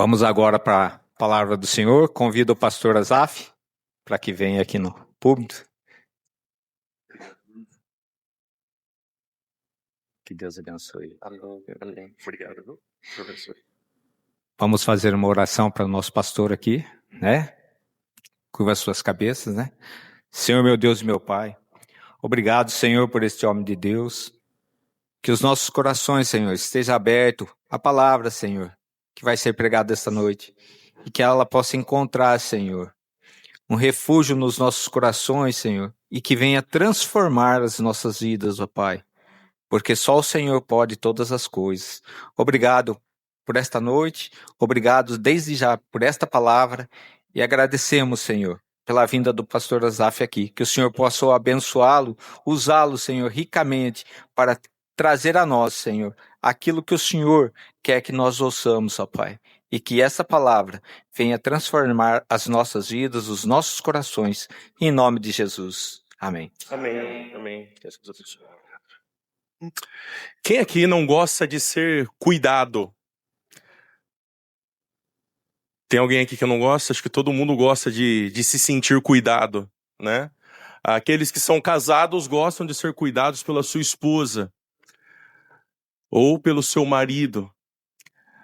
Vamos agora para a palavra do Senhor. Convido o pastor Azaf para que venha aqui no púlpito. Que Deus abençoe. Amém. Obrigado, professor. Vamos fazer uma oração para o nosso pastor aqui, né? Curva as suas cabeças, né? Senhor, meu Deus e meu Pai, obrigado, Senhor, por este homem de Deus. Que os nossos corações, Senhor, estejam abertos à palavra, Senhor, que vai ser pregada esta noite. E que ela possa encontrar, Senhor, um refúgio nos nossos corações, Senhor, e que venha transformar as nossas vidas, ó Pai. Porque só o Senhor pode todas as coisas. Obrigado por esta noite, obrigado desde já por esta palavra e agradecemos, Senhor, pela vinda do pastor Azaf aqui. Que o Senhor possa abençoá-lo, usá-lo, Senhor, ricamente para trazer a nós, Senhor, aquilo que o Senhor quer que nós ouçamos, ó Pai. E que essa palavra venha transformar as nossas vidas, os nossos corações, em nome de Jesus. Amém. Amém. Amém. Jesus abençoe. Quem aqui não gosta de ser cuidado? Tem alguém aqui que não gosta? Acho que todo mundo gosta de se sentir cuidado, né? Aqueles que são casados gostam de ser cuidados pela sua esposa ou pelo seu marido.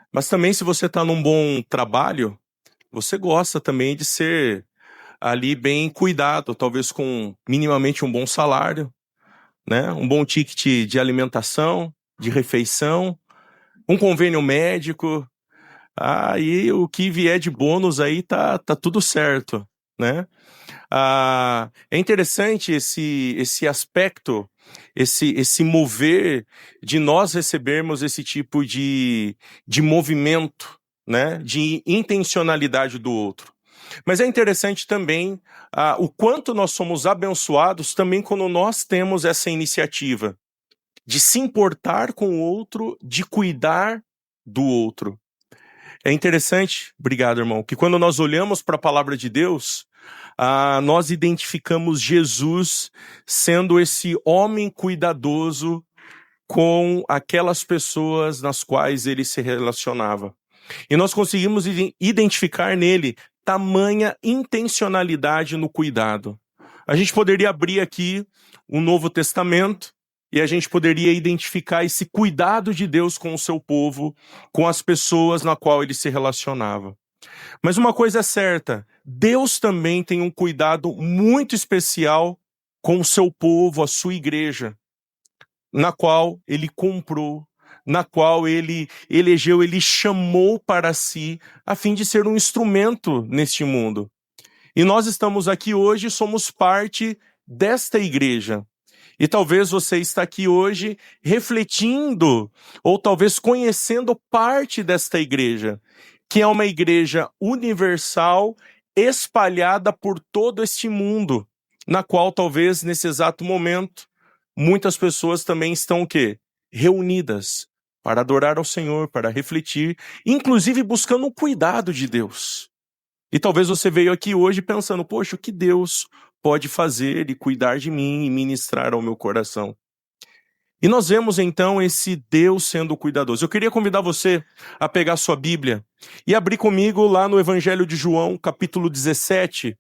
Mas também, se você está num bom trabalho, você gosta também de ser ali bem cuidado, talvez com minimamente um bom salário, né? Um bom ticket de alimentação, de refeição, um convênio médico. E o que vier de bônus aí tá tudo certo, né? É interessante esse aspecto, esse mover de nós recebermos esse tipo de movimento, né? De intencionalidade do outro. Mas é interessante também o quanto nós somos abençoados também quando nós temos essa iniciativa de se importar com o outro, de cuidar do outro. É interessante, obrigado, irmão, que quando nós olhamos para a palavra de Deus, nós identificamos Jesus sendo esse homem cuidadoso com aquelas pessoas nas quais ele se relacionava. E nós conseguimos identificar nele tamanha intencionalidade no cuidado. A gente poderia abrir aqui o Novo Testamento e a gente poderia identificar esse cuidado de Deus com o seu povo, com as pessoas na qual ele se relacionava. Mas uma coisa é certa, Deus também tem um cuidado muito especial com o seu povo, a sua igreja, na qual ele comprou, na qual ele elegeu, ele chamou para si, a fim de ser um instrumento neste mundo. E nós estamos aqui hoje, somos parte desta igreja. E talvez você está aqui hoje refletindo, ou talvez conhecendo parte desta igreja, que é uma igreja universal, espalhada por todo este mundo, na qual talvez nesse exato momento, muitas pessoas também estão o quê? Reunidas para adorar ao Senhor, para refletir, inclusive buscando o cuidado de Deus. E talvez você veio aqui hoje pensando, poxa, o que Deus pode fazer e cuidar de mim e ministrar ao meu coração? E nós vemos então esse Deus sendo cuidadoso. Eu queria convidar você a pegar sua Bíblia e abrir comigo lá no Evangelho de João, capítulo 17.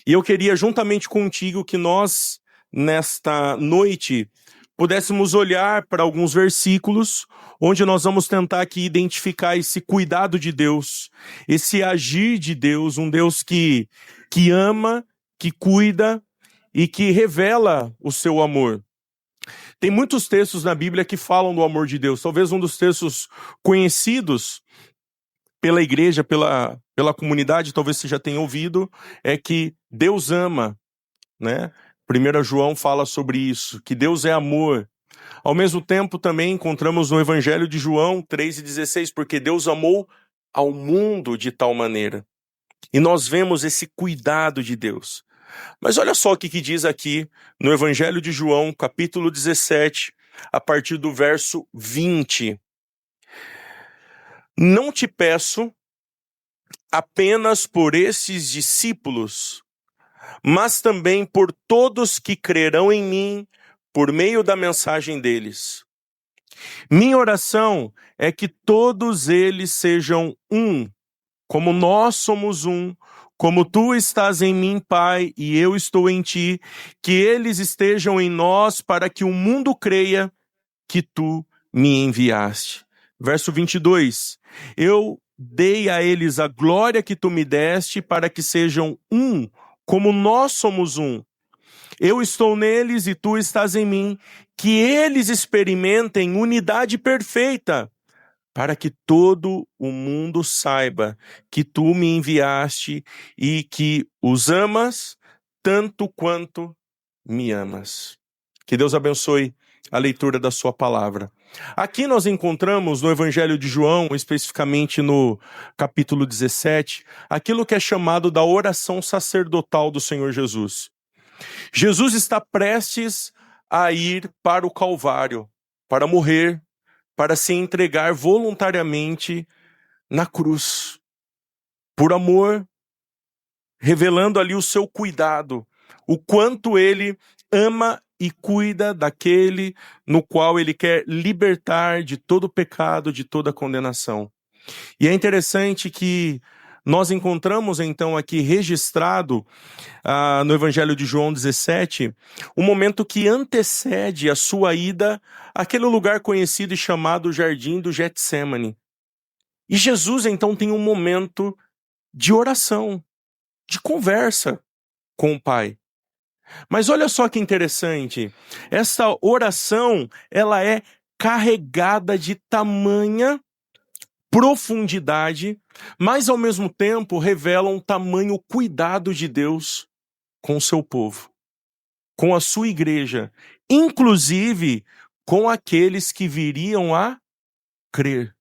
E eu queria, juntamente contigo, que nós, nesta noite, pudéssemos olhar para alguns versículos onde nós vamos tentar aqui identificar esse cuidado de Deus, esse agir de Deus, um Deus que ama, que cuida e que revela o seu amor. Tem muitos textos na Bíblia que falam do amor de Deus. Talvez um dos textos conhecidos pela igreja, pela comunidade, talvez você já tenha ouvido, é que Deus ama, né? 1 João fala sobre isso, que Deus é amor. Ao mesmo tempo, também encontramos no Evangelho de João 3,16, porque Deus amou ao mundo de tal maneira. E nós vemos esse cuidado de Deus. Mas olha só o que diz aqui no Evangelho de João, capítulo 17, a partir do verso 20. Não te peço apenas por esses discípulos, mas também por todos que crerão em mim por meio da mensagem deles. Minha oração é que todos eles sejam um, como nós somos um, como tu estás em mim, Pai, e eu estou em ti, que eles estejam em nós para que o mundo creia que tu me enviaste. Verso 22. Eu dei a eles a glória que tu me deste para que sejam um, como nós somos um. Eu estou neles e tu estás em mim, que eles experimentem unidade perfeita, para que todo o mundo saiba que tu me enviaste e que os amas tanto quanto me amas. Que Deus abençoe a leitura da sua palavra. Aqui nós encontramos no Evangelho de João, especificamente no capítulo 17, aquilo que é chamado da oração sacerdotal do Senhor Jesus. Jesus está prestes a ir para o Calvário, para morrer, para se entregar voluntariamente na cruz, por amor, revelando ali o seu cuidado, o quanto ele ama e cuida daquele no qual ele quer libertar de todo pecado, de toda condenação. E é interessante que nós encontramos então aqui registrado no Evangelho de João 17, um momento que antecede a sua ida àquele lugar conhecido e chamado Jardim do Getsêmani. E Jesus então tem um momento de oração, de conversa com o Pai. Mas olha só que interessante, essa oração, ela é carregada de tamanha profundidade, mas ao mesmo tempo revela um tamanho cuidado de Deus com o seu povo, com a sua igreja, inclusive com aqueles que viriam a crer.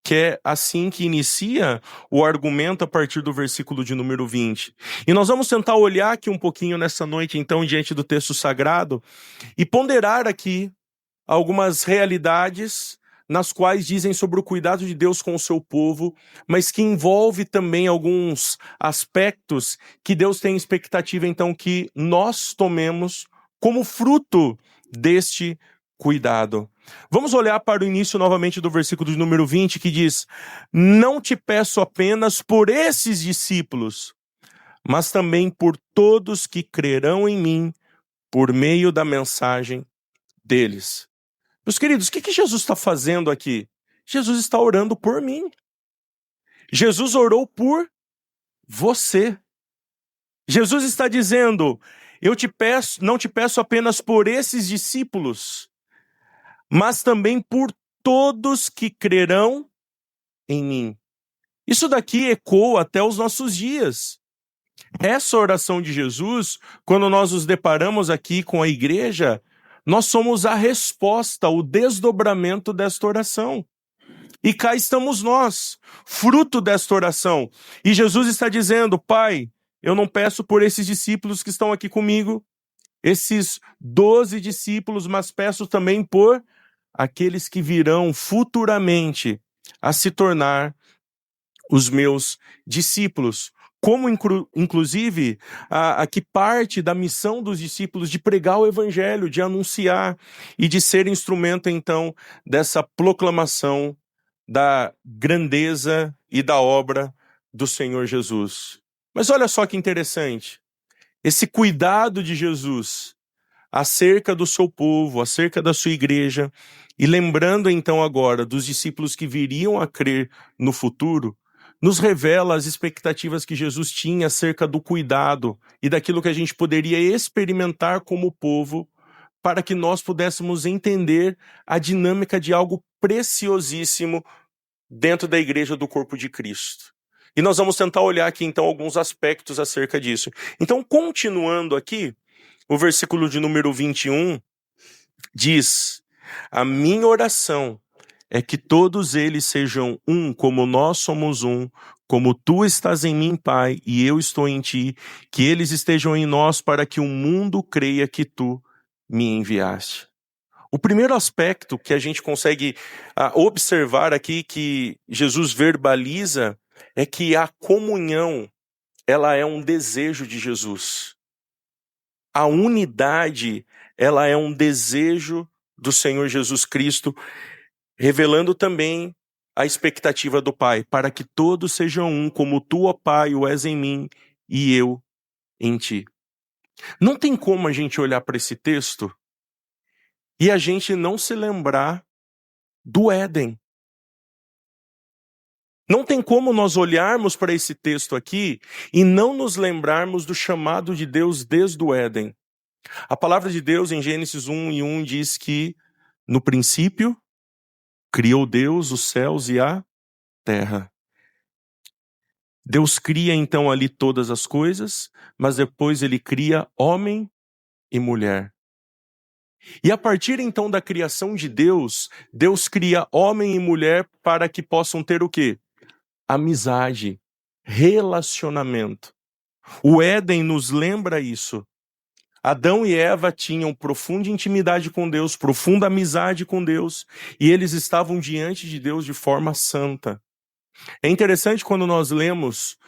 Que é assim que inicia o argumento a partir do versículo de número 20. E nós vamos tentar olhar aqui um pouquinho nessa noite, então, diante do texto sagrado, e ponderar aqui algumas realidades nas quais dizem sobre o cuidado de Deus com o seu povo, mas que envolve também alguns aspectos que Deus tem expectativa, então, que nós tomemos como fruto deste cuidado. Vamos olhar para o início novamente do versículo de número 20, que diz: não te peço apenas por esses discípulos, mas também por todos que crerão em mim por meio da mensagem deles. Meus queridos, o que Jesus está fazendo aqui? Jesus está orando por mim. Jesus orou por você. Jesus está dizendo: não te peço apenas por esses discípulos, mas também por todos que crerão em mim. Isso daqui ecoa até os nossos dias. Essa oração de Jesus, quando nós nos deparamos aqui com a igreja, nós somos a resposta, o desdobramento desta oração. E cá estamos nós, fruto desta oração. E Jesus está dizendo: Pai, eu não peço por esses discípulos que estão aqui comigo, esses 12 discípulos, mas peço também por aqueles que virão futuramente a se tornar os meus discípulos. Como, inclusive, que parte da missão dos discípulos de pregar o evangelho, de anunciar e de ser instrumento, então, dessa proclamação da grandeza e da obra do Senhor Jesus. Mas olha só que interessante, esse cuidado de Jesus acerca do seu povo, acerca da sua igreja, e lembrando então agora dos discípulos que viriam a crer no futuro, nos revela as expectativas que Jesus tinha acerca do cuidado e daquilo que a gente poderia experimentar como povo, para que nós pudéssemos entender a dinâmica de algo preciosíssimo dentro da igreja do corpo de Cristo. E nós vamos tentar olhar aqui então alguns aspectos acerca disso. Então, continuando aqui, o versículo de número 21 diz: a minha oração é que todos eles sejam um, como nós somos um, como tu estás em mim, Pai, e eu estou em ti, que eles estejam em nós para que o mundo creia que tu me enviaste. O primeiro aspecto que a gente consegue observar aqui, que Jesus verbaliza, é que a comunhão, ela é um desejo de Jesus. A unidade, ela é um desejo do Senhor Jesus Cristo, revelando também a expectativa do Pai, para que todos sejam um, como tu, ó Pai, o és em mim e eu em ti. Não tem como a gente olhar para esse texto e a gente não se lembrar do Éden. Não tem como nós olharmos para esse texto aqui e não nos lembrarmos do chamado de Deus desde o Éden. A palavra de Deus em Gênesis 1:1 diz que no princípio criou Deus os céus e a terra. Deus cria então ali todas as coisas, mas depois ele cria homem e mulher. E a partir então da criação de Deus, Deus cria homem e mulher para que possam ter o quê? Amizade, relacionamento. O Éden nos lembra isso. Adão e Eva tinham profunda intimidade com Deus, profunda amizade com Deus, e eles estavam diante de Deus de forma santa. É interessante quando nós lemos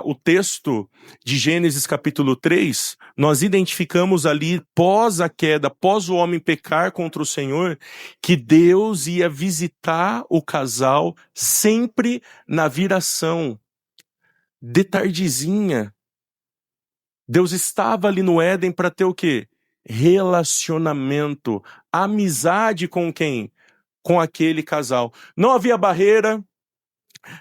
o texto de Gênesis capítulo 3, nós identificamos ali, pós a queda, pós o homem pecar contra o Senhor, que Deus ia visitar o casal sempre na viração, de tardezinha. Deus estava ali no Éden para ter o quê? Relacionamento, amizade com quem? Com aquele casal. Não havia barreira,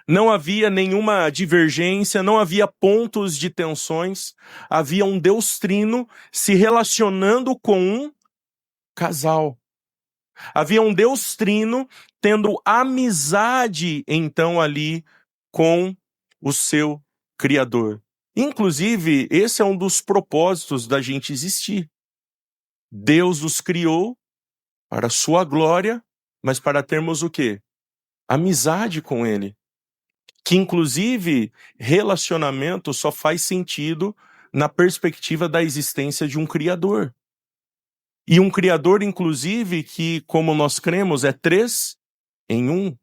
não havia nenhuma divergência, não havia pontos de tensões. Havia um Deus trino se relacionando com um casal. Havia um Deus trino tendo amizade, então, ali com o seu Criador. Inclusive, esse é um dos propósitos da gente existir. Deus nos criou para a sua glória, mas para termos o quê? Amizade com Ele. Que, inclusive, relacionamento só faz sentido na perspectiva da existência de um Criador. E um Criador, inclusive, que, como nós cremos, é 3 em 1.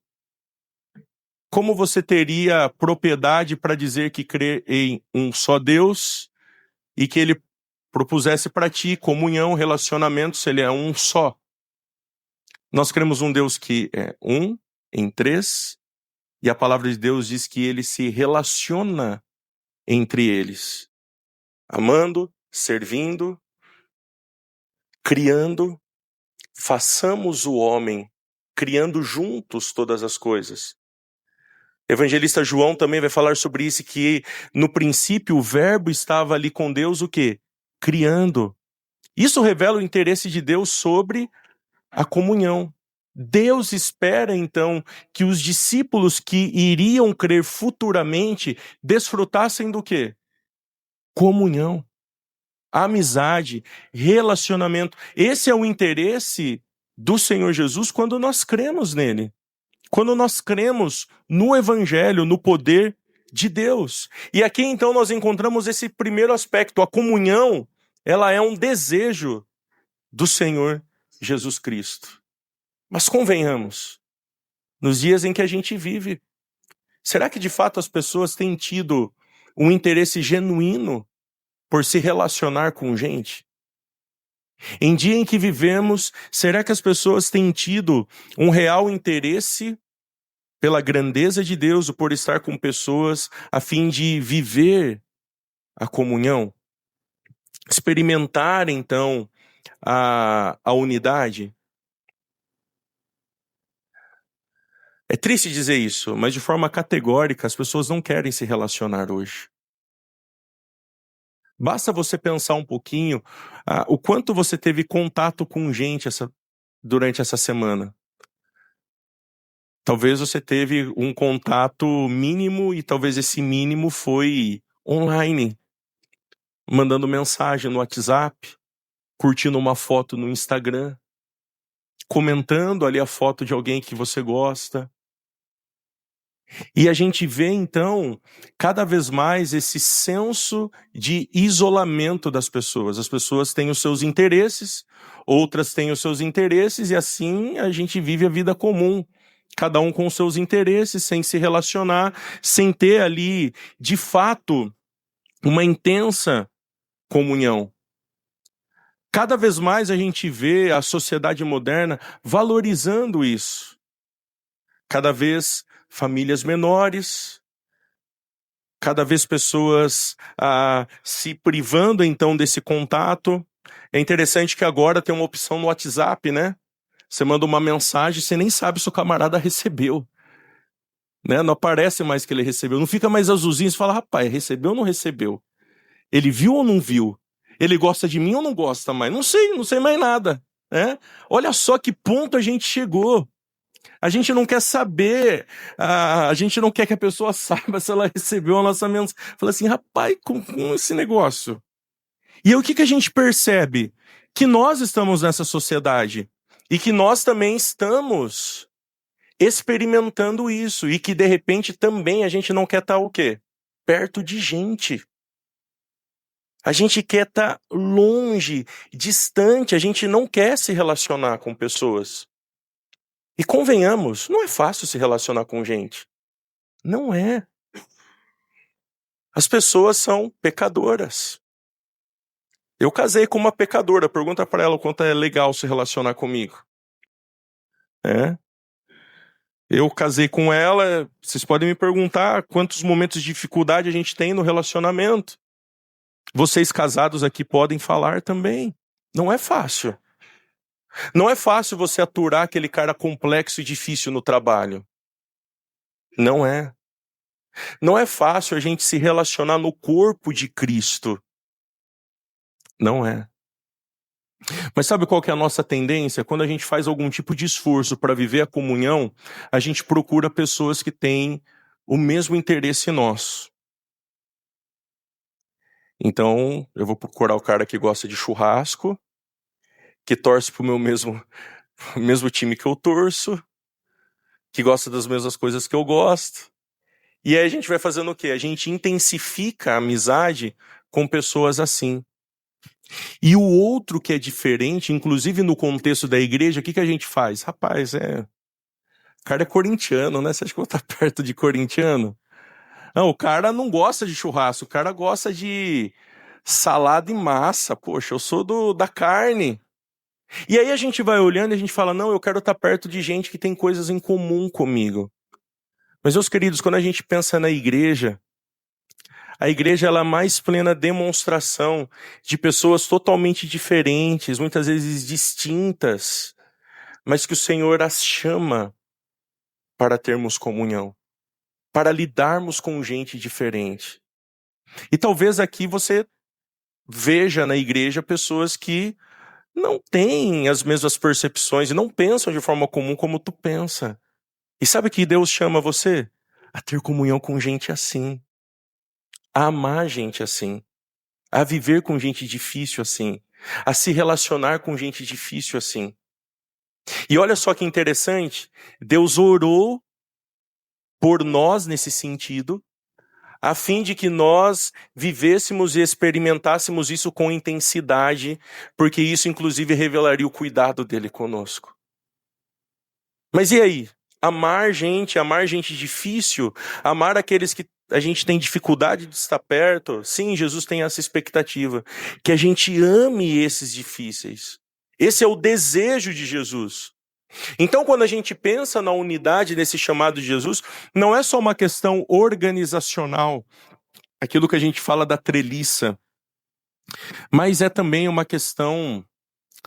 Como você teria propriedade para dizer que crê em um só Deus e que Ele propusesse para ti comunhão, relacionamento, se Ele é um só? Nós cremos um Deus que é 1 em 3, e a palavra de Deus diz que Ele se relaciona entre eles, amando, servindo, criando. Façamos o homem, criando juntos todas as coisas. Evangelista João também vai falar sobre isso, que no princípio o verbo estava ali com Deus, o quê? Criando. Isso revela o interesse de Deus sobre a comunhão. Deus espera, então, que os discípulos que iriam crer futuramente desfrutassem do quê? Comunhão, amizade, relacionamento. Esse é o interesse do Senhor Jesus quando nós cremos nele. Quando nós cremos no Evangelho, no poder de Deus. E aqui então nós encontramos esse primeiro aspecto. A comunhão, ela é um desejo do Senhor Jesus Cristo. Mas convenhamos, nos dias em que a gente vive, será que de fato as pessoas têm tido um interesse genuíno por se relacionar com gente? Em dia em que vivemos, será que as pessoas têm tido um real interesse pela grandeza de Deus, por estar com pessoas, a fim de viver a comunhão? Experimentar, então, a unidade? É triste dizer isso, mas de forma categórica as pessoas não querem se relacionar hoje. Basta você pensar um pouquinho o quanto você teve contato com gente durante essa semana. Talvez você teve um contato mínimo e talvez esse mínimo foi online, mandando mensagem no WhatsApp, curtindo uma foto no Instagram, comentando ali a foto de alguém que você gosta. E a gente vê, então, cada vez mais esse senso de isolamento das pessoas. As pessoas têm os seus interesses, outras têm os seus interesses, e assim a gente vive a vida comum. Cada um com os seus interesses, sem se relacionar, sem ter ali, de fato, uma intensa comunhão. Cada vez mais a gente vê a sociedade moderna valorizando isso. Cada vez famílias menores, cada vez pessoas se privando então desse contato. É interessante que agora tem uma opção no WhatsApp, né? Você manda uma mensagem, você nem sabe se o camarada recebeu. Né? Não aparece mais que ele recebeu. Não fica mais azulzinho, você fala, rapaz, recebeu ou não recebeu? Ele viu ou não viu? Ele gosta de mim ou não gosta mais? Não sei mais nada. Né? Olha só que ponto a gente chegou. A gente não quer saber, a gente não quer que a pessoa saiba se ela recebeu a nossa mensagem. Fala assim, rapaz, com esse negócio. E aí o que a gente percebe? Que nós estamos nessa sociedade e que nós também estamos experimentando isso e que de repente também a gente não quer estar o quê? Perto de gente. A gente quer estar longe, distante, a gente não quer se relacionar com pessoas. E convenhamos, não é fácil se relacionar com gente. Não é. As pessoas são pecadoras. Eu casei com uma pecadora, pergunta para ela o quanto é legal se relacionar comigo. É. Eu casei com ela, vocês podem me perguntar quantos momentos de dificuldade a gente tem no relacionamento. Vocês casados aqui podem falar também. Não é fácil. Não é fácil você aturar aquele cara complexo e difícil no trabalho. Não é. Não é fácil a gente se relacionar no corpo de Cristo. Não é. Mas sabe qual que é a nossa tendência? Quando a gente faz algum tipo de esforço para viver a comunhão, a gente procura pessoas que têm o mesmo interesse nosso. Então, eu vou procurar o cara que gosta de churrasco, que torce pro meu mesmo time que eu torço, que gosta das mesmas coisas que eu gosto. E aí a gente vai fazendo o quê? A gente intensifica a amizade com pessoas assim. E o outro que é diferente, inclusive no contexto da igreja, o que a gente faz? Rapaz, o cara é corintiano, né? Você acha que eu vou estar perto de corintiano? Não, o cara não gosta de churrasco, o cara gosta de salada e massa. Poxa, eu sou da carne. E aí a gente vai olhando e a gente fala, não, eu quero estar perto de gente que tem coisas em comum comigo. Mas, meus queridos, quando a gente pensa na igreja, a igreja ela é a mais plena demonstração de pessoas totalmente diferentes, muitas vezes distintas, mas que o Senhor as chama para termos comunhão, para lidarmos com gente diferente. E talvez aqui você veja na igreja pessoas que não têm as mesmas percepções e não pensam de forma comum como tu pensa. E sabe que Deus chama você? A ter comunhão com gente assim. A amar gente assim. A viver com gente difícil assim. A se relacionar com gente difícil assim. E olha só que interessante. Deus orou por nós nesse sentido, a fim de que nós vivêssemos e experimentássemos isso com intensidade, porque isso inclusive revelaria o cuidado dele conosco. Mas e aí? Amar gente difícil, amar aqueles que a gente tem dificuldade de estar perto. Sim, Jesus tem essa expectativa, que a gente ame esses difíceis. Esse é o desejo de Jesus. Então, quando a gente pensa na unidade desse chamado de Jesus, não é só uma questão organizacional, aquilo que a gente fala da treliça, mas é também uma questão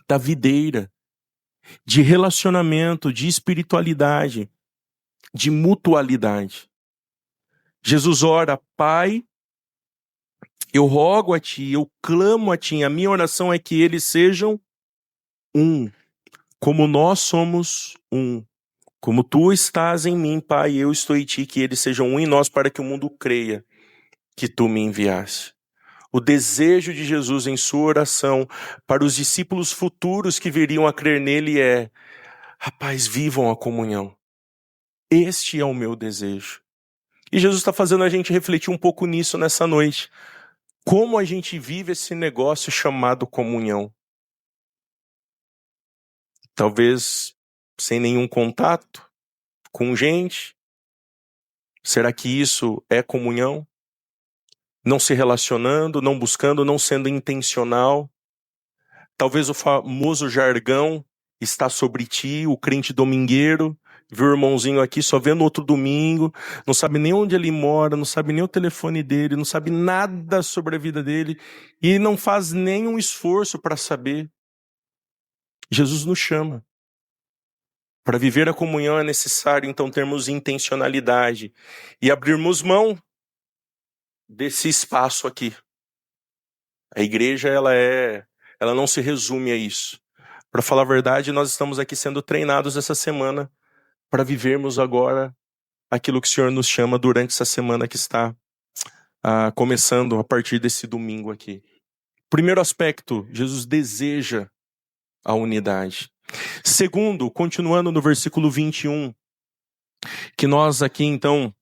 da videira, de relacionamento, de espiritualidade, de mutualidade. Jesus ora, Pai, eu rogo a Ti, eu clamo a Ti, a minha oração é que eles sejam um, como nós somos um. Como Tu estás em mim, Pai, eu estou em Ti, que eles sejam um em nós para que o mundo creia que Tu me enviaste. O desejo de Jesus em sua oração para os discípulos futuros que viriam a crer nele é: rapaz, vivam a comunhão. Este é o meu desejo. E Jesus está fazendo a gente refletir um pouco nisso nessa noite. Como a gente vive esse negócio chamado comunhão? Talvez sem nenhum contato com gente. Será que isso é comunhão? Não se relacionando, não buscando, não sendo intencional. Talvez o famoso jargão está sobre ti, o crente domingueiro, viu o irmãozinho aqui só vendo outro domingo, não sabe nem onde ele mora, não sabe nem o telefone dele, não sabe nada sobre a vida dele e não faz nenhum esforço para saber. Jesus nos chama. Para viver a comunhão é necessário, então, termos intencionalidade e abrirmos mão desse espaço aqui. A igreja, ela não se resume a isso. Para falar a verdade, nós estamos aqui sendo treinados essa semana para vivermos agora aquilo que o Senhor nos chama durante essa semana que está começando a partir desse domingo aqui. Primeiro aspecto, Jesus deseja a unidade. Segundo, continuando no versículo 21, que nós aqui então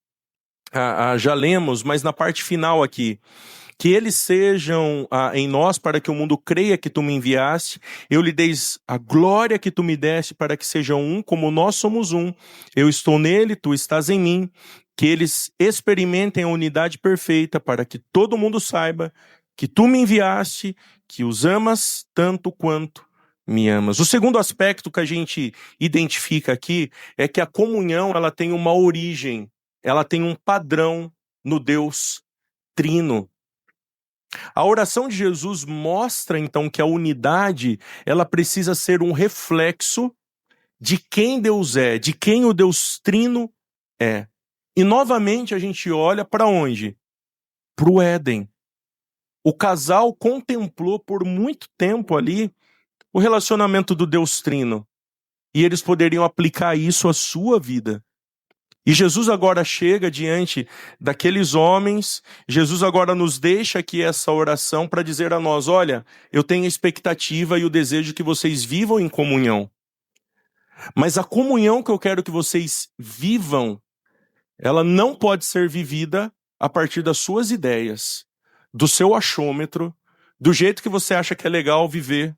já lemos, mas na parte final aqui, que eles sejam em nós para que o mundo creia que tu me enviaste, eu lhe deis a glória que tu me deste para que sejam um como nós somos um, eu estou nele, tu estás em mim, que eles experimentem a unidade perfeita para que todo mundo saiba que tu me enviaste, que os amas tanto quanto me amas. O segundo aspecto que a gente identifica aqui é que a comunhão ela tem uma origem, ela tem um padrão no Deus Trino. A oração de Jesus mostra então que a unidade ela precisa ser um reflexo de quem Deus é, de quem o Deus Trino é. E novamente a gente olha para onde? Para o Éden. O casal contemplou por muito tempo ali o relacionamento do Deus Trino. E eles poderiam aplicar isso à sua vida. E Jesus agora chega diante daqueles homens, Jesus agora nos deixa aqui essa oração para dizer a nós, olha, eu tenho a expectativa e o desejo que vocês vivam em comunhão. Mas a comunhão que eu quero que vocês vivam, ela não pode ser vivida a partir das suas ideias, do seu achômetro, do jeito que você acha que é legal viver.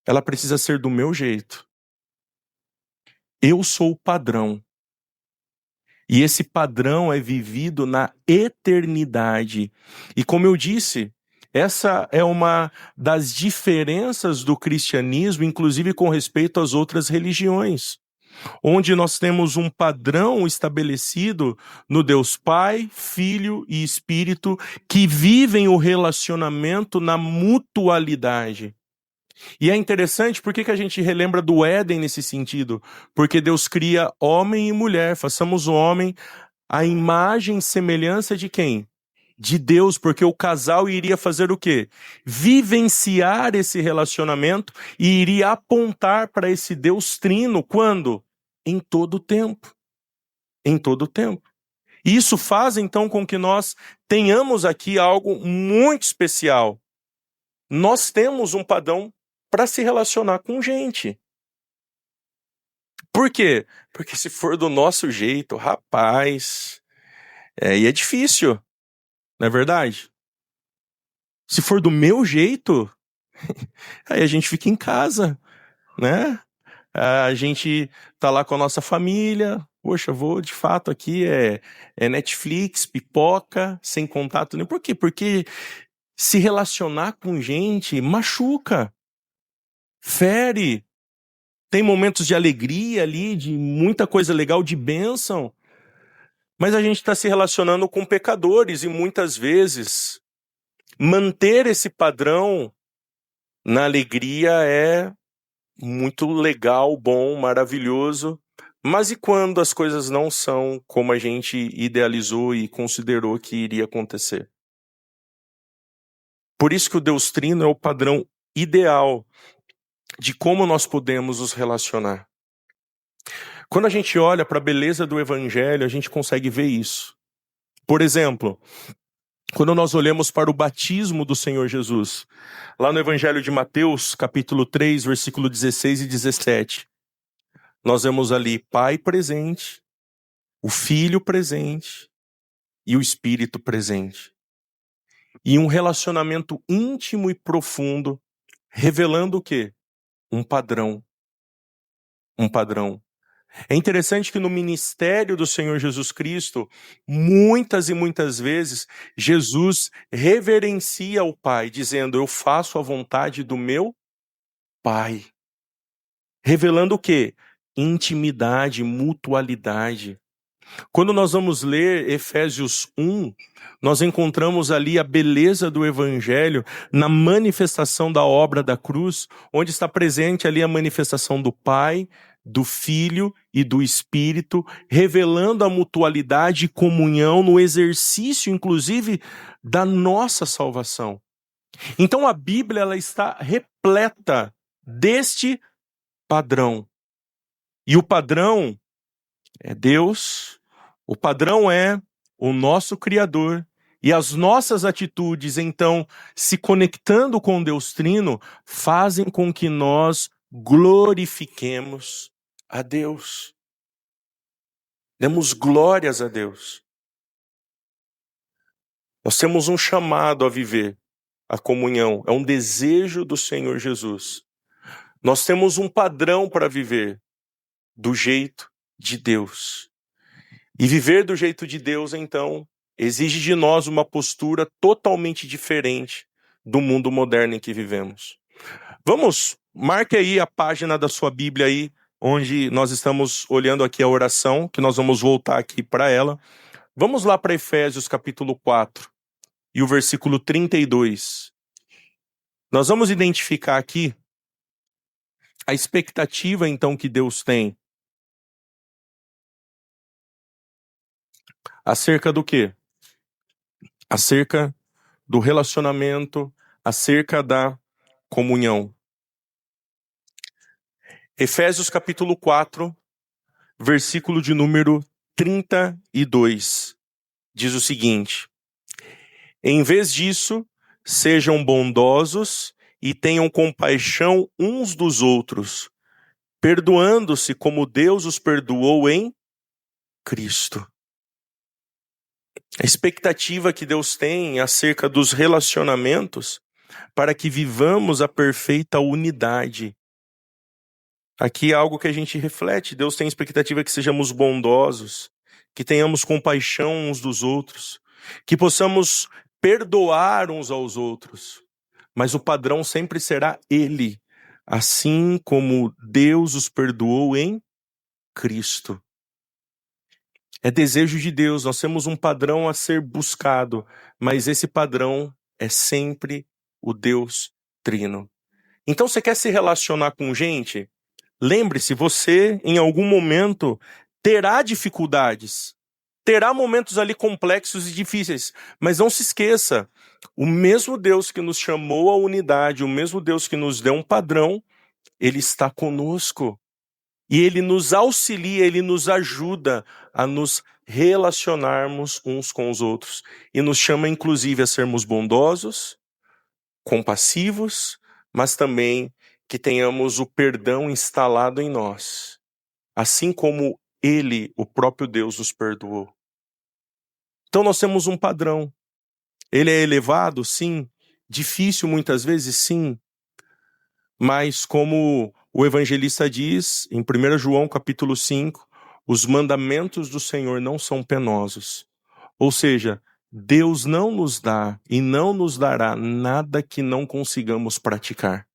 Ela precisa ser do meu jeito. Eu sou o padrão. E esse padrão é vivido na eternidade. E como eu disse, essa é uma das diferenças do cristianismo, inclusive com respeito às outras religiões, onde nós temos um padrão estabelecido no Deus Pai, Filho e Espírito, que vivem o relacionamento na mutualidade. E é interessante, por que a gente relembra do Éden nesse sentido? Porque Deus cria homem e mulher, façamos o homem à imagem e semelhança de quem? De Deus, porque o casal iria fazer o quê? Vivenciar esse relacionamento e iria apontar para esse Deus Trino, quando? Em todo o tempo. Em todo o tempo. E isso faz então com que nós tenhamos aqui algo muito especial. Nós temos um padrão para se relacionar com gente. Por quê? Porque se for do nosso jeito, rapaz, e é difícil, não é verdade? Se for do meu jeito, aí a gente fica em casa, né? A gente tá lá com a nossa família, poxa, vou de fato aqui, é Netflix, pipoca, sem contato nenhum. Por quê? Porque se relacionar com gente machuca. Fere, tem momentos de alegria ali, de muita coisa legal, de bênção, mas a gente está se relacionando com pecadores e muitas vezes manter esse padrão na alegria é muito legal, bom, maravilhoso, mas e quando as coisas não são como a gente idealizou e considerou que iria acontecer? Por isso que o Deus Trino é o padrão ideal de como nós podemos nos relacionar. Quando a gente olha para a beleza do Evangelho, a gente consegue ver isso. Por exemplo, quando nós olhamos para o batismo do Senhor Jesus, lá no Evangelho de Mateus, capítulo 3, versículo 16 e 17, nós vemos ali Pai presente, o Filho presente e o Espírito presente. E um relacionamento íntimo e profundo, revelando o quê? Um padrão. Um padrão. É interessante que no ministério do Senhor Jesus Cristo, muitas e muitas vezes, Jesus reverencia o Pai, dizendo, eu faço a vontade do meu Pai. Revelando o quê? Intimidade, mutualidade. Quando nós vamos ler Efésios 1, nós encontramos ali a beleza do Evangelho na manifestação da obra da cruz, onde está presente ali a manifestação do Pai, do Filho e do Espírito, revelando a mutualidade e comunhão no exercício, inclusive, da nossa salvação. Então a Bíblia ela está repleta deste padrão. E o padrão é Deus, o padrão é o nosso Criador, e as nossas atitudes, então, se conectando com Deus Trino, fazem com que nós glorifiquemos a Deus. Demos glórias a Deus. Nós temos um chamado a viver a comunhão, é um desejo do Senhor Jesus. Nós temos um padrão para viver do jeito de Deus. E viver do jeito de Deus, então, exige de nós uma postura totalmente diferente do mundo moderno em que vivemos. Marque aí a página da sua Bíblia aí, onde nós estamos olhando aqui a oração, que nós vamos voltar aqui para ela. Vamos lá para Efésios capítulo 4 e o versículo 32. Nós vamos identificar aqui a expectativa, então, que Deus tem. Acerca do quê? Acerca do relacionamento, acerca da comunhão. Efésios capítulo 4, versículo de número 32, diz o seguinte: em vez disso, sejam bondosos e tenham compaixão uns dos outros, perdoando-se como Deus os perdoou em Cristo. A expectativa que Deus tem acerca dos relacionamentos para que vivamos a perfeita unidade. Aqui é algo que a gente reflete. Deus tem expectativa que sejamos bondosos, que tenhamos compaixão uns dos outros, que possamos perdoar uns aos outros. Mas o padrão sempre será Ele, assim como Deus os perdoou em Cristo. É desejo de Deus, nós temos um padrão a ser buscado, mas esse padrão é sempre o Deus Trino. Então, você quer se relacionar com gente? Lembre-se, você em algum momento terá dificuldades, terá momentos ali complexos e difíceis, mas não se esqueça, o mesmo Deus que nos chamou à unidade, o mesmo Deus que nos deu um padrão, Ele está conosco. E Ele nos auxilia, Ele nos ajuda a nos relacionarmos uns com os outros. E nos chama, inclusive, a sermos bondosos, compassivos, mas também que tenhamos o perdão instalado em nós. Assim como Ele, o próprio Deus, nos perdoou. Então nós temos um padrão. Ele é elevado? Sim. Difícil muitas vezes? Sim. Mas como o evangelista diz, em 1 João capítulo 5, os mandamentos do Senhor não são penosos. Ou seja, Deus não nos dá e não nos dará nada que não consigamos praticar.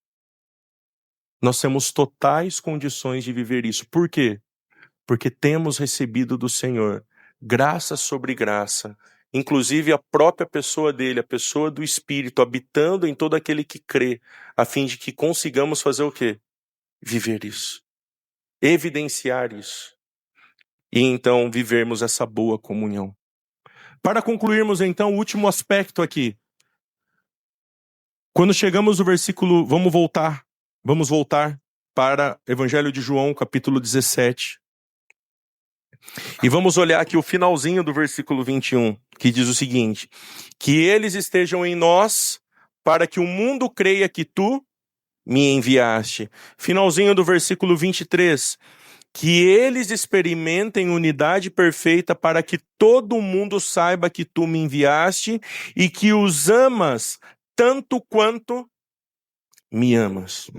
Nós temos totais condições de viver isso. Por quê? Porque temos recebido do Senhor graça sobre graça, inclusive a própria pessoa dele, a pessoa do Espírito, habitando em todo aquele que crê, a fim de que consigamos fazer o quê? Viver isso. Evidenciar isso. E então vivermos essa boa comunhão. Para concluirmos então o último aspecto aqui. Quando chegamos no versículo, vamos voltar para Evangelho de João, capítulo 17. E vamos olhar aqui o finalzinho do versículo 21, que diz o seguinte: que eles estejam em nós, para que o mundo creia que tu me enviaste. Finalzinho do versículo 23, que eles experimentem unidade perfeita, para que todo mundo saiba que tu me enviaste e que os amas tanto quanto me amas.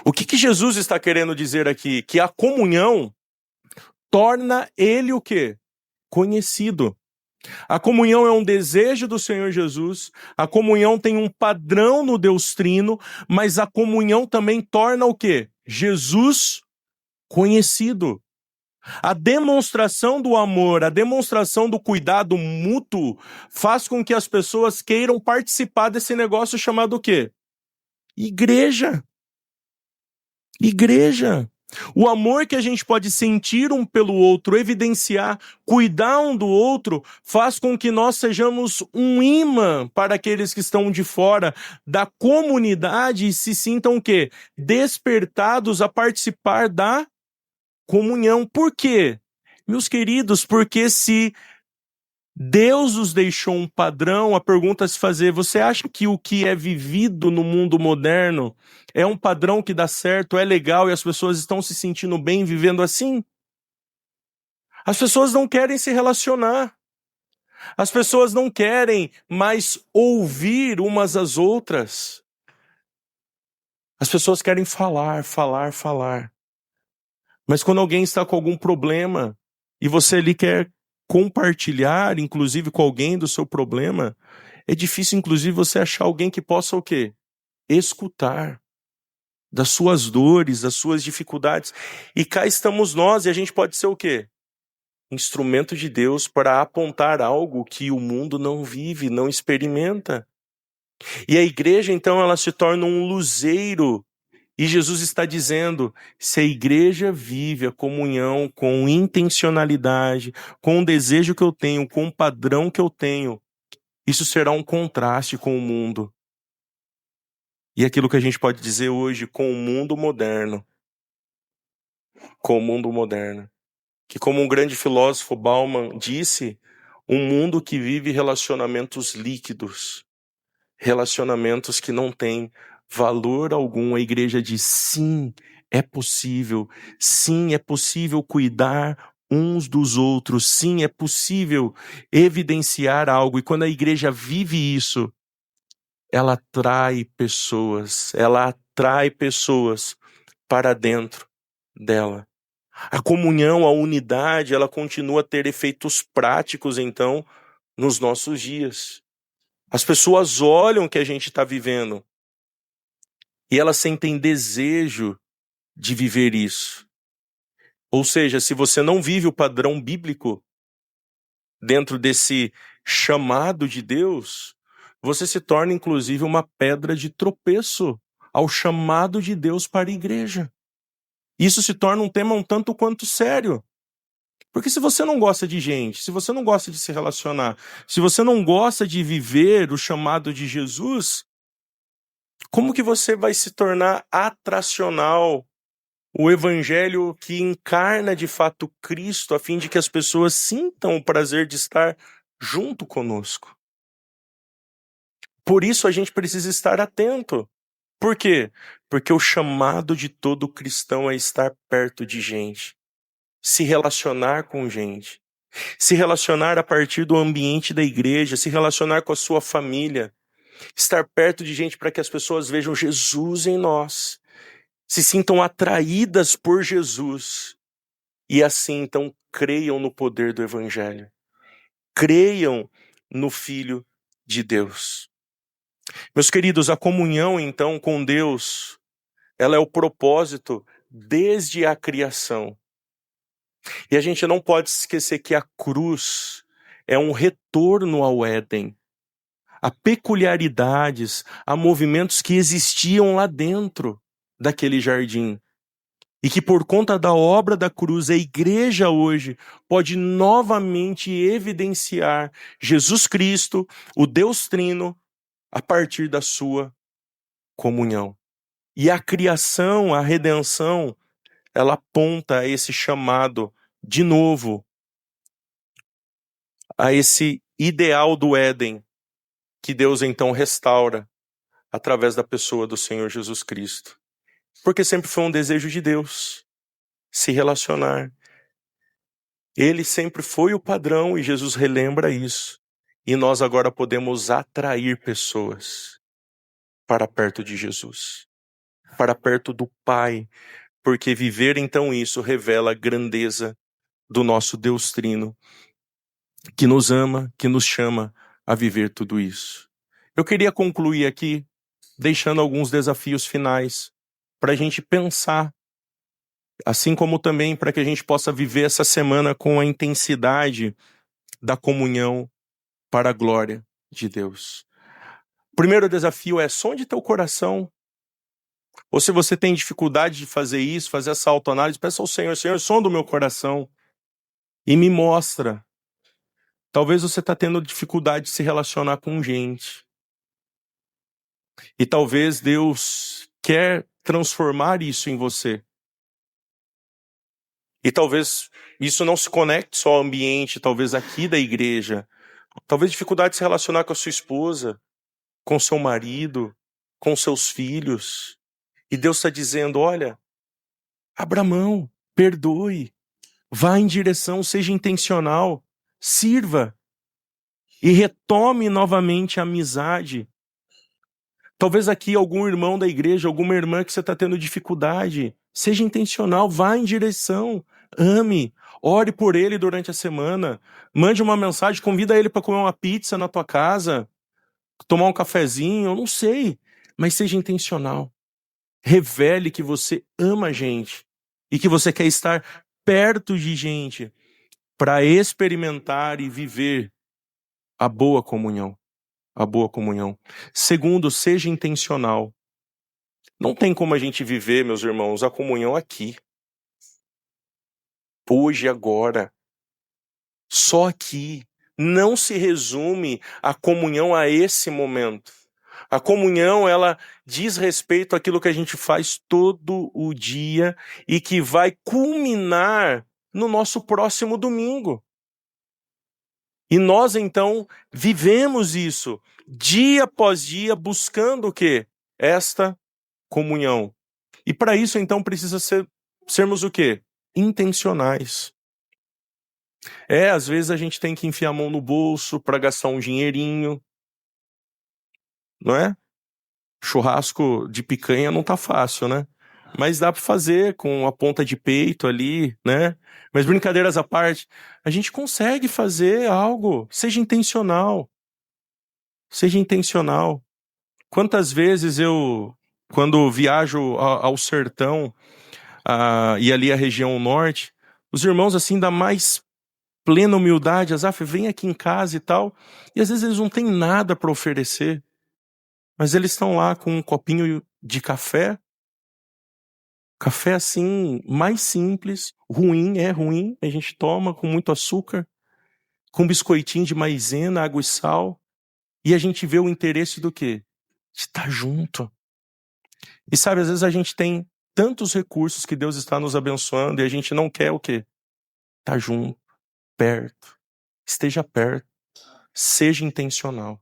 O que Jesus está querendo dizer aqui? Que a comunhão torna ele o quê? Conhecido. A comunhão é um desejo do Senhor Jesus, a comunhão tem um padrão no Deus Trino, mas a comunhão também torna o quê? Jesus conhecido. A demonstração do amor, a demonstração do cuidado mútuo faz com que as pessoas queiram participar desse negócio chamado o quê? Igreja. Igreja. O amor que a gente pode sentir um pelo outro, evidenciar, cuidar um do outro, faz com que nós sejamos um imã para aqueles que estão de fora da comunidade e se sintam o quê? Despertados a participar da comunhão. Por quê? Meus queridos, porque se Deus nos deixou um padrão, a pergunta a se fazer, você acha que o que é vivido no mundo moderno é um padrão que dá certo, é legal e as pessoas estão se sentindo bem vivendo assim? As pessoas não querem se relacionar. As pessoas não querem mais ouvir umas às outras. As pessoas querem falar, falar, falar. Mas quando alguém está com algum problema e você ali quer compartilhar, inclusive com alguém do seu problema, é difícil, inclusive, você achar alguém que possa o quê? Escutar das suas dores, das suas dificuldades. E cá estamos nós, e a gente pode ser o quê? Instrumento de Deus para apontar algo que o mundo não vive, não experimenta. E a igreja, então, ela se torna um luzeiro. E Jesus está dizendo, se a igreja vive a comunhão com intencionalidade, com o desejo que eu tenho, com o padrão que eu tenho, isso será um contraste com o mundo. E aquilo que a gente pode dizer hoje com o mundo moderno. Com o mundo moderno. Que como um grande filósofo Bauman disse, um mundo que vive relacionamentos líquidos, relacionamentos que não têm valor algum. A igreja diz, sim, é possível cuidar uns dos outros, sim, é possível evidenciar algo. E quando a igreja vive isso, ela atrai pessoas para dentro dela. A comunhão, a unidade, ela continua a ter efeitos práticos, então, nos nossos dias. As pessoas olham o que a gente está vivendo e elas sentem desejo de viver isso. Ou seja, se você não vive o padrão bíblico dentro desse chamado de Deus, você se torna, inclusive, uma pedra de tropeço ao chamado de Deus para a igreja. Isso se torna um tema um tanto quanto sério. Porque se você não gosta de gente, se você não gosta de se relacionar, se você não gosta de viver o chamado de Jesus, como que você vai se tornar atracional? O evangelho que encarna de fato Cristo, a fim de que as pessoas sintam o prazer de estar junto conosco. Por isso a gente precisa estar atento. Por quê? Porque o chamado de todo cristão é estar perto de gente. Se relacionar com gente, se relacionar a partir do ambiente da igreja, se relacionar com a sua família, estar perto de gente para que as pessoas vejam Jesus em nós, se sintam atraídas por Jesus e assim então creiam no poder do evangelho, creiam no Filho de Deus. Meus queridos, a comunhão então com Deus, ela é o propósito desde a criação. E a gente não pode esquecer que a cruz é um retorno ao Éden. Há peculiaridades, há movimentos que existiam lá dentro daquele jardim. E que por conta da obra da cruz, a igreja hoje pode novamente evidenciar Jesus Cristo, o Deus Trino, a partir da sua comunhão. E a criação, a redenção, ela aponta a esse chamado de novo, a esse ideal do Éden, que Deus então restaura através da pessoa do Senhor Jesus Cristo. Porque sempre foi um desejo de Deus se relacionar. Ele sempre foi o padrão e Jesus relembra isso. E nós agora podemos atrair pessoas para perto de Jesus, para perto do Pai, porque viver então isso revela a grandeza do nosso Deus Trino. que nos ama, que nos chama a viver tudo isso. Eu queria concluir aqui deixando alguns desafios finais para a gente pensar, assim como também para que a gente possa viver essa semana com a intensidade da comunhão para a glória de Deus. O primeiro desafio é: sonde teu coração. Ou se você tem dificuldade de fazer isso, fazer essa autoanálise, peça ao Senhor: Senhor, sonda o meu coração e me mostra. Talvez você está tendo dificuldade de se relacionar com gente. E talvez Deus quer transformar isso em você. E talvez isso não se conecte só ao ambiente, talvez aqui da igreja. Talvez dificuldade de se relacionar com a sua esposa, com seu marido, com seus filhos. E Deus está dizendo: olha, abra mão, perdoe, vá em direção, seja intencional, sirva e retome novamente a amizade. Talvez aqui algum irmão da igreja, alguma irmã que você está tendo dificuldade, seja intencional, vá em direção, ame, ore por ele durante a semana, mande uma mensagem, convida ele para comer uma pizza na tua casa, tomar um cafezinho, eu não sei, mas seja intencional. Revele que você ama a gente e que você quer estar perto de gente para experimentar e viver a boa comunhão. A boa comunhão. Segundo, seja intencional. Não tem como a gente viver, meus irmãos, a comunhão aqui. Hoje, agora. Só aqui. Não se resume a comunhão a esse momento. A comunhão, ela diz respeito àquilo que a gente faz todo o dia e que vai culminar no nosso próximo domingo. E nós, então, vivemos isso dia após dia, buscando o quê? Esta comunhão. E para isso, então, precisa sermos o quê? Intencionais. Às vezes a gente tem que enfiar a mão no bolso para gastar um dinheirinho, não é? Churrasco de picanha não tá fácil, né? Mas dá para fazer com a ponta de peito ali, né? Mas brincadeiras à parte, a gente consegue fazer algo. Seja intencional. Seja intencional. Quantas vezes quando viajo ao sertão, e ali a região norte, os irmãos assim da mais plena humildade, Azaf, vem aqui em casa e tal, e às vezes eles não têm nada para oferecer, mas eles estão lá com um copinho de café assim, mais simples, ruim, a gente toma com muito açúcar, com biscoitinho de maisena, água e sal, e a gente vê o interesse do quê? De estar junto. E sabe, às vezes a gente tem tantos recursos que Deus está nos abençoando e a gente não quer o quê? Estar junto, perto. Esteja perto. Seja intencional.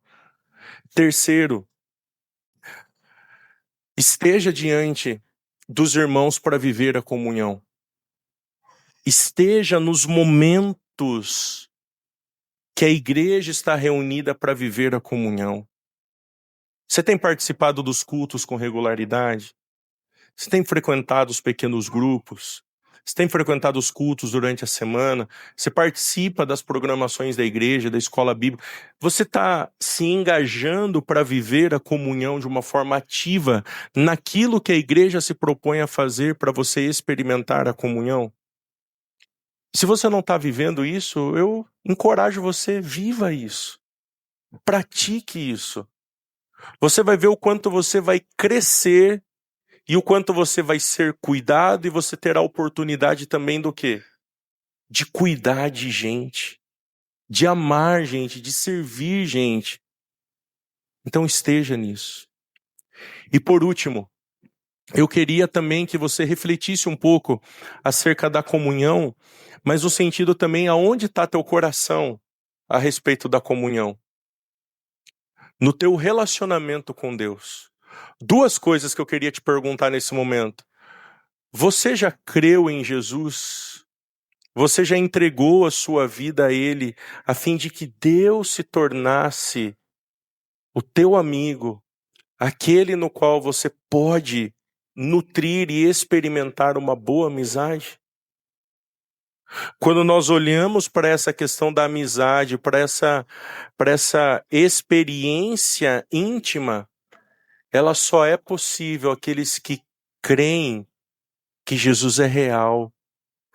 Terceiro, esteja diante dos irmãos para viver a comunhão. Esteja nos momentos que a igreja está reunida para viver a comunhão. Você tem participado dos cultos com regularidade? Você tem frequentado os pequenos grupos? Você tem frequentado os cultos durante a semana? Você participa das programações da igreja, da escola bíblica? Você está se engajando para viver a comunhão de uma forma ativa naquilo que a igreja se propõe a fazer para você experimentar a comunhão? Se você não está vivendo isso, eu encorajo você, viva isso. Pratique isso. Você vai ver o quanto você vai crescer e o quanto você vai ser cuidado, e você terá a oportunidade também do quê? De cuidar de gente, de amar gente, de servir gente. Então esteja nisso. E por último, eu queria também que você refletisse um pouco acerca da comunhão, mas no sentido também aonde está teu coração a respeito da comunhão. No teu relacionamento com Deus. Duas coisas que eu queria te perguntar nesse momento. Você já creu em Jesus? Você já entregou a sua vida a Ele a fim de que Deus se tornasse o teu amigo, aquele no qual você pode nutrir e experimentar uma boa amizade? Quando nós olhamos para essa questão da amizade, para essa experiência íntima, ela só é possível àqueles que creem que Jesus é real,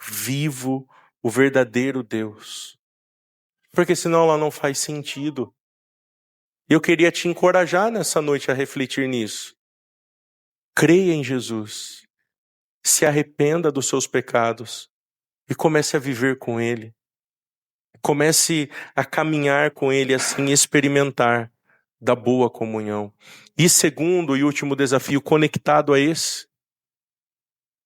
vivo, o verdadeiro Deus. Porque senão ela não faz sentido. Eu queria te encorajar nessa noite a refletir nisso. Creia em Jesus. Se arrependa dos seus pecados e comece a viver com Ele. Comece a caminhar com Ele, assim, experimentar da boa comunhão. E segundo e último desafio, conectado a esse,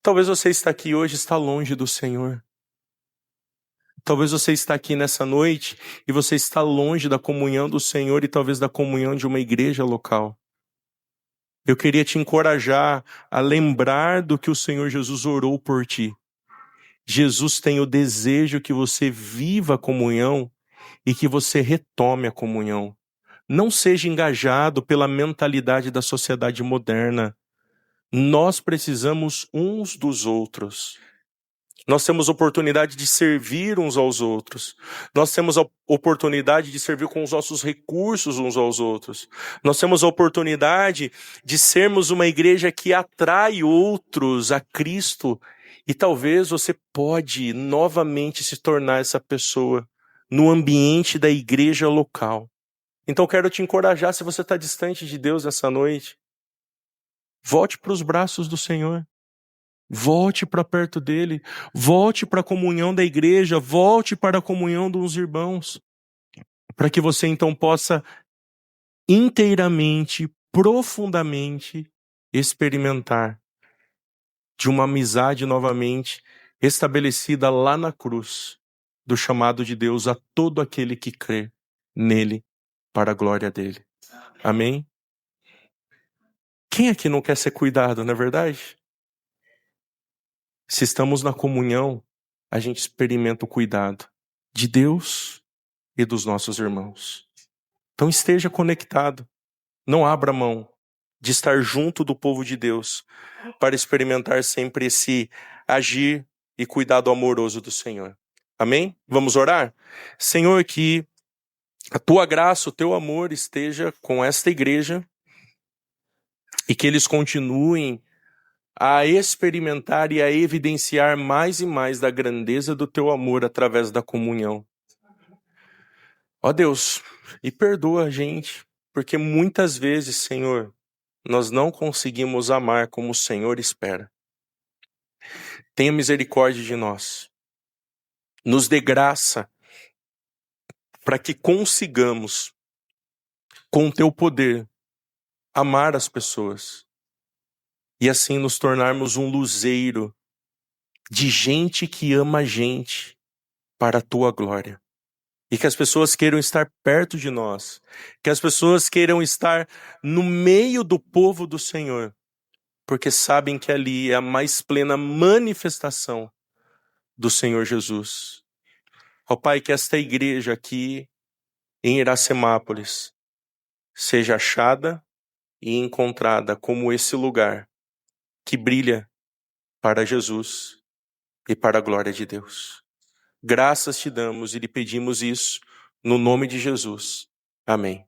talvez você está aqui hoje, está longe do Senhor. Talvez você está aqui nessa noite e você está longe da comunhão do Senhor e talvez da comunhão de uma igreja local. Eu queria te encorajar a lembrar do que o Senhor Jesus orou por ti. Jesus tem o desejo que você viva a comunhão e que você retome a comunhão. Não seja engajado pela mentalidade da sociedade moderna. Nós precisamos uns dos outros. Nós temos oportunidade de servir uns aos outros. Nós temos a oportunidade de servir com os nossos recursos uns aos outros. Nós temos a oportunidade de sermos uma igreja que atrai outros a Cristo. E talvez você pode novamente se tornar essa pessoa no ambiente da igreja local. Então quero te encorajar, se você está distante de Deus nessa noite, volte para os braços do Senhor. Volte para perto dele, volte para a comunhão da igreja, volte para a comunhão dos irmãos, para que você então possa inteiramente, profundamente experimentar de uma amizade novamente estabelecida lá na cruz, do chamado de Deus a todo aquele que crê nele para a glória dele. Amém? Quem aqui não quer ser cuidado, não é verdade? Se estamos na comunhão, a gente experimenta o cuidado de Deus e dos nossos irmãos. Então esteja conectado. Não abra mão de estar junto do povo de Deus para experimentar sempre esse agir e cuidado amoroso do Senhor. Amém? Vamos orar? Senhor, que a tua graça, o teu amor esteja com esta igreja e que eles continuem a experimentar e a evidenciar mais e mais da grandeza do teu amor através da comunhão. Ó Deus, e perdoa a gente, porque muitas vezes, Senhor, nós não conseguimos amar como o Senhor espera. Tenha misericórdia de nós. Nos dê graça para que consigamos, com o teu poder, amar as pessoas e assim nos tornarmos um luzeiro de gente que ama a gente para a tua glória. E que as pessoas queiram estar perto de nós. Que as pessoas queiram estar no meio do povo do Senhor. Porque sabem que ali é a mais plena manifestação do Senhor Jesus. Ó Pai, que esta igreja aqui em Iracemápolis seja achada e encontrada como esse lugar que brilha para Jesus e para a glória de Deus. Graças te damos e lhe pedimos isso no nome de Jesus. Amém.